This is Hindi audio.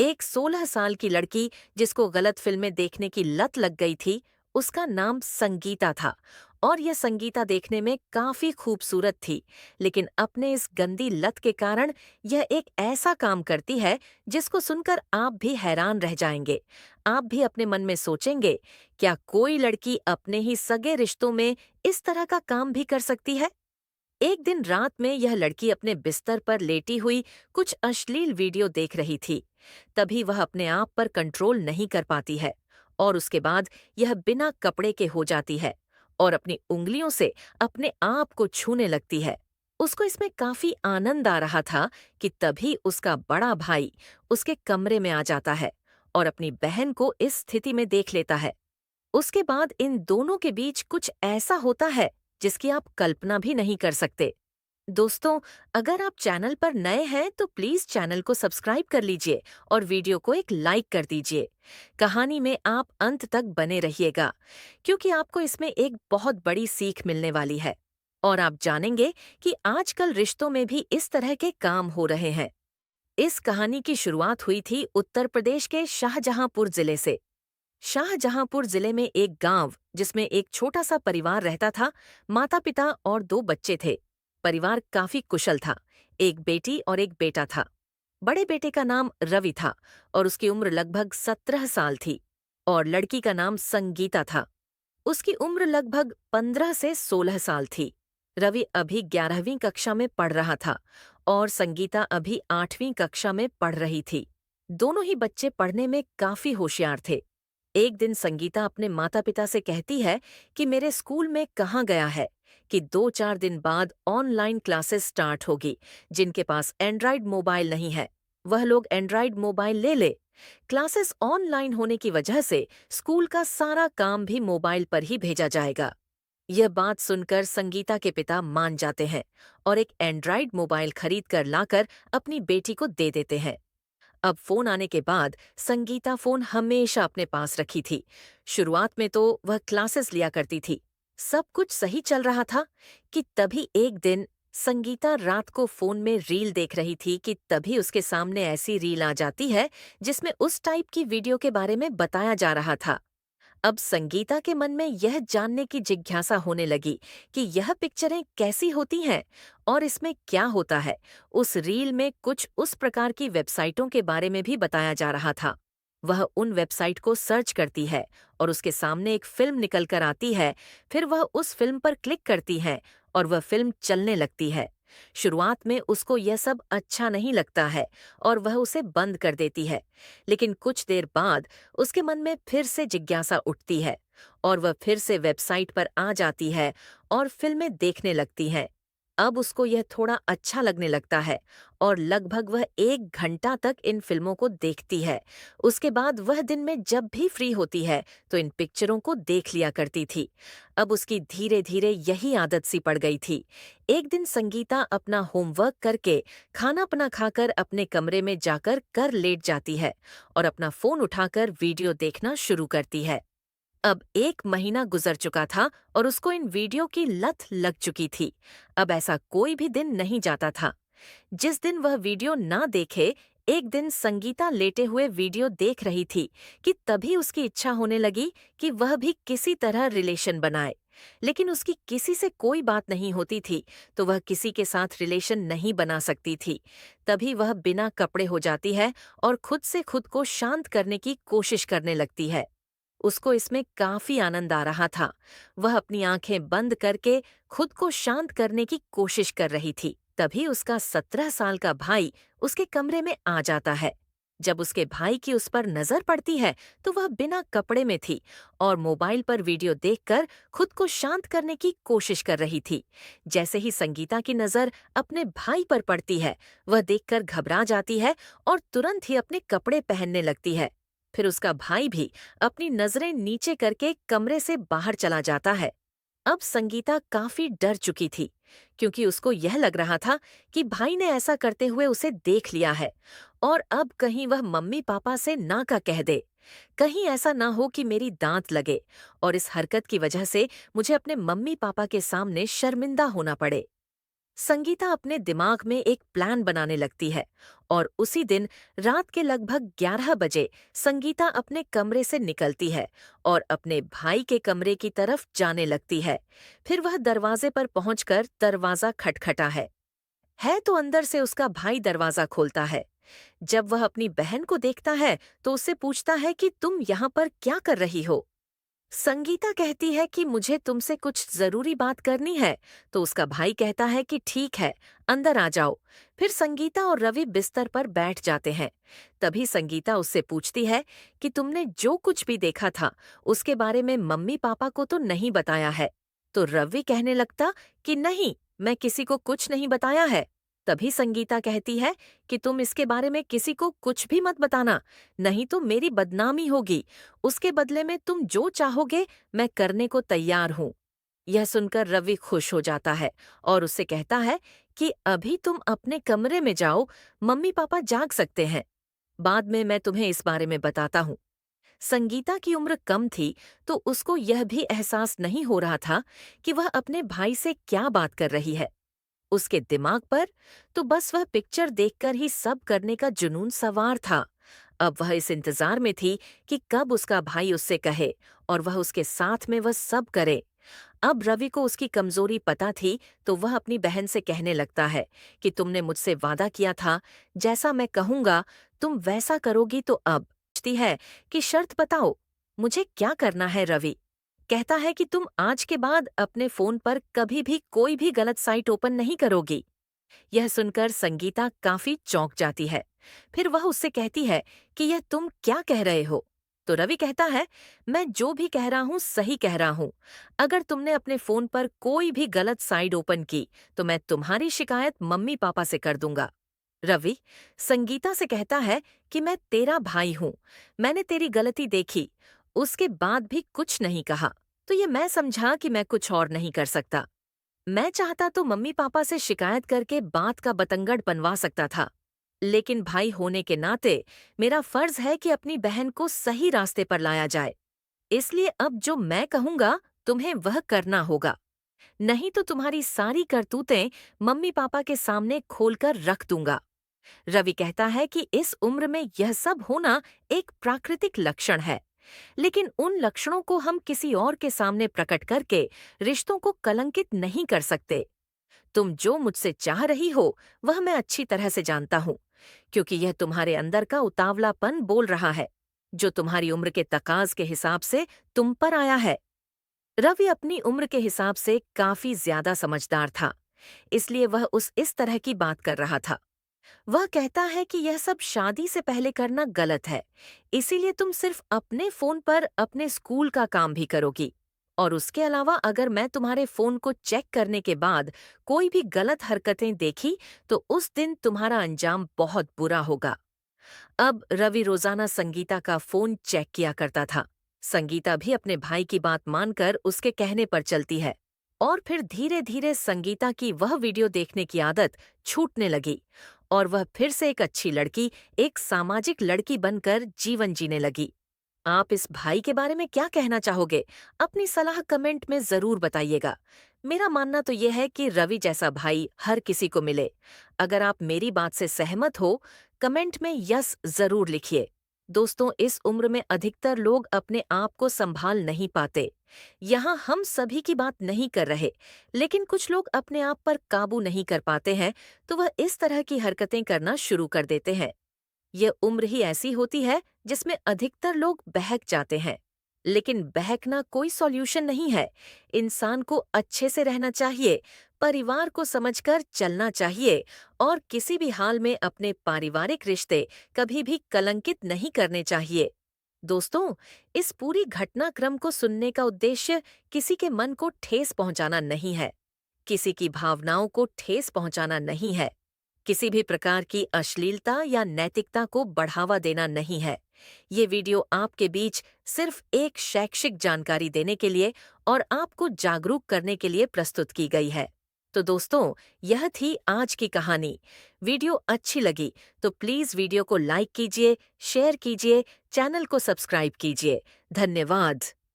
एक 16 साल की लड़की जिसको गलत फिल्में देखने की लत लग गई थी, उसका नाम संगीता था। और यह संगीता देखने में काफी खूबसूरत थी, लेकिन अपने इस गंदी लत के कारण यह एक ऐसा काम करती है जिसको सुनकर आप भी हैरान रह जाएंगे। आप भी अपने मन में सोचेंगे, क्या कोई लड़की अपने ही सगे रिश्तों में इस तरह का काम भी कर सकती है? एक दिन रात में यह लड़की अपने बिस्तर पर लेटी हुई कुछ अश्लील वीडियो देख रही थी। तभी वह अपने आप पर कंट्रोल नहीं कर पाती है और उसके बाद यह बिना कपड़े के हो जाती है और अपनी उंगलियों से अपने आप को छूने लगती है। उसको इसमें काफी आनंद आ रहा था कि तभी उसका बड़ा भाई उसके कमरे में आ जाता है और अपनी बहन को इस स्थिति में देख लेता है। उसके बाद इन दोनों के बीच कुछ ऐसा होता है जिसकी आप कल्पना भी नहीं कर सकते। दोस्तों, अगर आप चैनल पर नए हैं तो प्लीज चैनल को सब्सक्राइब कर लीजिए और वीडियो को एक लाइक कर दीजिए। कहानी में आप अंत तक बने रहिएगा, क्योंकि आपको इसमें एक बहुत बड़ी सीख मिलने वाली है और आप जानेंगे कि आजकल रिश्तों में भी इस तरह के काम हो रहे हैं। इस कहानी की शुरुआत हुई थी उत्तर प्रदेश के शाहजहांपुर जिले से। शाहजहांपुर जिले में एक गांव जिसमें एक छोटा सा परिवार रहता था। माता पिता और दो बच्चे थे। परिवार काफी कुशल था। एक बेटी और एक बेटा था। बड़े बेटे का नाम रवि था और उसकी उम्र लगभग 17 साल थी। और लड़की का नाम संगीता था। उसकी उम्र लगभग 15 से 16 साल थी। रवि अभी 11वीं कक्षा में पढ़ रहा था और संगीता अभी 8वीं कक्षा में पढ़ रही थी। दोनों ही बच्चे पढ़ने में काफी होशियार थे। एक दिन संगीता अपने माता पिता से कहती है कि मेरे स्कूल में कहाँ गया है कि 2-4 दिन बाद ऑनलाइन क्लासेस स्टार्ट होगी। जिनके पास एंड्रॉइड मोबाइल नहीं है वह लोग एंड्रॉइड मोबाइल ले ले। क्लासेस ऑनलाइन होने की वजह से स्कूल का सारा काम भी मोबाइल पर ही भेजा जाएगा। यह बात सुनकर संगीता के पिता मान जाते हैं और एक एंड्रॉइड मोबाइल खरीद कर लाकर अपनी बेटी को दे देते हैं। अब फोन आने के बाद संगीता फोन हमेशा अपने पास रखी थी। शुरुआत में तो वह क्लासेस लिया करती थी। सब कुछ सही चल रहा था कि तभी एक दिन संगीता रात को फोन में रील देख रही थी कि तभी उसके सामने ऐसी रील आ जाती है जिसमें उस टाइप की वीडियो के बारे में बताया जा रहा था। अब संगीता के मन में यह जानने की जिज्ञासा होने लगी कि यह पिक्चरें कैसी होती हैं और इसमें क्या होता है। उस रील में कुछ उस प्रकार की वेबसाइटों के बारे में भी बताया जा रहा था। वह उन वेबसाइट को सर्च करती है और उसके सामने एक फिल्म निकल कर आती है। फिर वह उस फिल्म पर क्लिक करती है और वह फिल्म चलने लगती है। शुरुआत में उसको यह सब अच्छा नहीं लगता है और वह उसे बंद कर देती है। लेकिन कुछ देर बाद उसके मन में फिर से जिज्ञासा उठती है और वह फिर से वेबसाइट पर आ जाती है और फिल्में देखने लगती हैं। अब उसको यह थोड़ा अच्छा लगने लगता है और लगभग वह 1 घंटा तक इन फिल्मों को देखती है। उसके बाद वह दिन में जब भी फ्री होती है तो इन पिक्चरों को देख लिया करती थी। अब उसकी धीरे धीरे यही आदत सी पड़ गई थी। एक दिन संगीता अपना होमवर्क करके खाना पना खाकर अपने कमरे में जाकर कर लेट जाती है और अपना फोन उठाकर वीडियो देखना शुरू करती है। अब 1 महीना गुजर चुका था और उसको इन वीडियो की लत लग चुकी थी। अब ऐसा कोई भी दिन नहीं जाता था जिस दिन वह वीडियो ना देखे। एक दिन संगीता लेटे हुए वीडियो देख रही थी कि तभी उसकी इच्छा होने लगी कि वह भी किसी तरह रिलेशन बनाए। लेकिन उसकी किसी से कोई बात नहीं होती थी तो वह किसी के साथ रिलेशन नहीं बना सकती थी। तभी वह बिना कपड़े हो जाती है और खुद से खुद को शांत करने की कोशिश करने लगती है। उसको इसमें काफी आनंद आ रहा था। वह अपनी आंखें बंद करके खुद को शांत करने की कोशिश कर रही थी। तभी उसका 17 साल का भाई उसके कमरे में आ जाता है। जब उसके भाई की उस पर नजर पड़ती है तो वह बिना कपड़े में थी और मोबाइल पर वीडियो देखकर खुद को शांत करने की कोशिश कर रही थी। जैसे ही संगीता की नजर अपने भाई पर पड़ती है, वह देखकर घबरा जाती है और तुरंत ही अपने कपड़े पहनने लगती है। फिर उसका भाई भी अपनी नजरें नीचे करके कमरे से बाहर चला जाता है। अब संगीता काफी डर चुकी थी, क्योंकि उसको यह लग रहा था कि भाई ने ऐसा करते हुए उसे देख लिया है और अब कहीं वह मम्मी पापा से ना का कह दे। कहीं ऐसा ना हो कि मेरी दांत लगे और इस हरकत की वजह से मुझे अपने मम्मी पापा के सामने शर्मिंदा होना पड़े। संगीता अपने दिमाग में एक प्लान बनाने लगती है और उसी दिन रात के लगभग 11 बजे संगीता अपने कमरे से निकलती है और अपने भाई के कमरे की तरफ जाने लगती है। फिर वह दरवाजे पर पहुंचकर दरवाजा खटखटा है तो अंदर से उसका भाई दरवाजा खोलता है। जब वह अपनी बहन को देखता है तो उससे पूछता है कि तुम यहाँ पर क्या कर रही हो। संगीता कहती है कि मुझे तुमसे कुछ जरूरी बात करनी है, तो उसका भाई कहता है कि ठीक है, अंदर आ जाओ। फिर संगीता और रवि बिस्तर पर बैठ जाते हैं। तभी संगीता उससे पूछती है कि तुमने जो कुछ भी देखा था, उसके बारे में मम्मी पापा को तो नहीं बताया है। तो रवि कहने लगता कि नहीं, मैं किसी को कुछ नहीं बताया है। तभी संगीता कहती है कि तुम इसके बारे में किसी को कुछ भी मत बताना, नहीं तो मेरी बदनामी होगी। उसके बदले में तुम जो चाहोगे मैं करने को तैयार हूँ। यह सुनकर रवि खुश हो जाता है और उससे कहता है कि अभी तुम अपने कमरे में जाओ, मम्मी पापा जाग सकते हैं। बाद में मैं तुम्हें इस बारे में बताता हूँ। संगीता की उम्र कम थी, तो उसको यह भी एहसास नहीं हो रहा था कि वह अपने भाई से क्या बात कर रही है। उसके दिमाग पर तो बस वह पिक्चर देखकर ही सब करने का जुनून सवार था। अब वह इस इंतजार में थी कि कब उसका भाई उससे कहे और वह उसके साथ में वह सब करे। अब रवि को उसकी कमजोरी पता थी, तो वह अपनी बहन से कहने लगता है कि तुमने मुझसे वादा किया था, जैसा मैं कहूंगा तुम वैसा करोगी। तो अब पूछती है कि शर्त बताओ, मुझे क्या करना है। रवि कहता है कि तुम आज के बाद अपने फोन पर कभी भी कोई भी गलत साइट ओपन नहीं करोगी। यह सुनकर संगीता काफी चौंक जाती है। फिर वह उससे कहती है कि यह तुम क्या कह रहे हो। तो रवि कहता है, मैं जो भी कह रहा हूँ सही कह रहा हूँ। अगर तुमने अपने फोन पर कोई भी गलत साइट ओपन की तो मैं तुम्हारी शिकायत मम्मी पापा से कर दूंगा। रवि संगीता से कहता है कि मैं तेरा भाई हूँ, मैंने तेरी गलती देखी, उसके बाद भी कुछ नहीं कहा, तो ये मैं समझा कि मैं कुछ और नहीं कर सकता। मैं चाहता तो मम्मी पापा से शिकायत करके बात का बतंगड़ बनवा सकता था, लेकिन भाई होने के नाते मेरा फर्ज है कि अपनी बहन को सही रास्ते पर लाया जाए। इसलिए अब जो मैं कहूंगा तुम्हें वह करना होगा, नहीं तो तुम्हारी सारी करतूतें मम्मी पापा के सामने खोलकर रख दूंगा। रवि कहता है कि इस उम्र में यह सब होना एक प्राकृतिक लक्षण है, लेकिन उन लक्षणों को हम किसी और के सामने प्रकट करके रिश्तों को कलंकित नहीं कर सकते। तुम जो मुझसे चाह रही हो वह मैं अच्छी तरह से जानता हूँ, क्योंकि यह तुम्हारे अंदर का उतावलापन बोल रहा है, जो तुम्हारी उम्र के तकाज के हिसाब से तुम पर आया है। रवि अपनी उम्र के हिसाब से काफी ज्यादा समझदार था, इसलिए वह इस तरह की बात कर रहा था। वह कहता है कि यह सब शादी से पहले करना गलत है, इसीलिए तुम सिर्फ अपने फोन पर अपने स्कूल का काम भी करोगी। और उसके अलावा अगर मैं तुम्हारे फोन को चेक करने के बाद कोई भी गलत हरकतें देखी तो उस दिन तुम्हारा अंजाम बहुत बुरा होगा। अब रवि रोजाना संगीता का फोन चेक किया करता था। संगीता भी अपने भाई की बात मानकर उसके कहने पर चलती है और फिर धीरे धीरे संगीता की वह वीडियो देखने की आदत छूटने लगी और वह फिर से एक अच्छी लड़की, एक सामाजिक लड़की बनकर जीवन जीने लगी। आप इस भाई के बारे में क्या कहना चाहोगे? अपनी सलाह कमेंट में जरूर बताइएगा। मेरा मानना तो यह है कि रवि जैसा भाई हर किसी को मिले। अगर आप मेरी बात से सहमत हो, कमेंट में यस जरूर लिखिए। दोस्तों, इस उम्र में अधिकतर लोग अपने आप को संभाल नहीं पाते। यहाँ हम सभी की बात नहीं कर रहे, लेकिन कुछ लोग अपने आप पर काबू नहीं कर पाते हैं, तो वह इस तरह की हरकतें करना शुरू कर देते हैं। ये उम्र ही ऐसी होती है जिसमें अधिकतर लोग बहक जाते हैं, लेकिन बहकना कोई सॉल्यूशन नहीं है। इंसान को अच्छे से रहना चाहिए, परिवार को समझकर चलना चाहिए और किसी भी हाल में अपने पारिवारिक रिश्ते कभी भी कलंकित नहीं करने चाहिए। दोस्तों, इस पूरी घटनाक्रम को सुनने का उद्देश्य किसी के मन को ठेस पहुंचाना नहीं है, किसी की भावनाओं को ठेस पहुंचाना नहीं है, किसी भी प्रकार की अश्लीलता या नैतिकता को बढ़ावा देना नहीं है। ये वीडियो आपके बीच सिर्फ एक शैक्षिक जानकारी देने के लिए और आपको जागरूक करने के लिए प्रस्तुत की गई है। तो दोस्तों, यह थी आज की कहानी। वीडियो अच्छी लगी तो प्लीज वीडियो को लाइक कीजिए, शेयर कीजिए, चैनल को सब्सक्राइब कीजिए। धन्यवाद।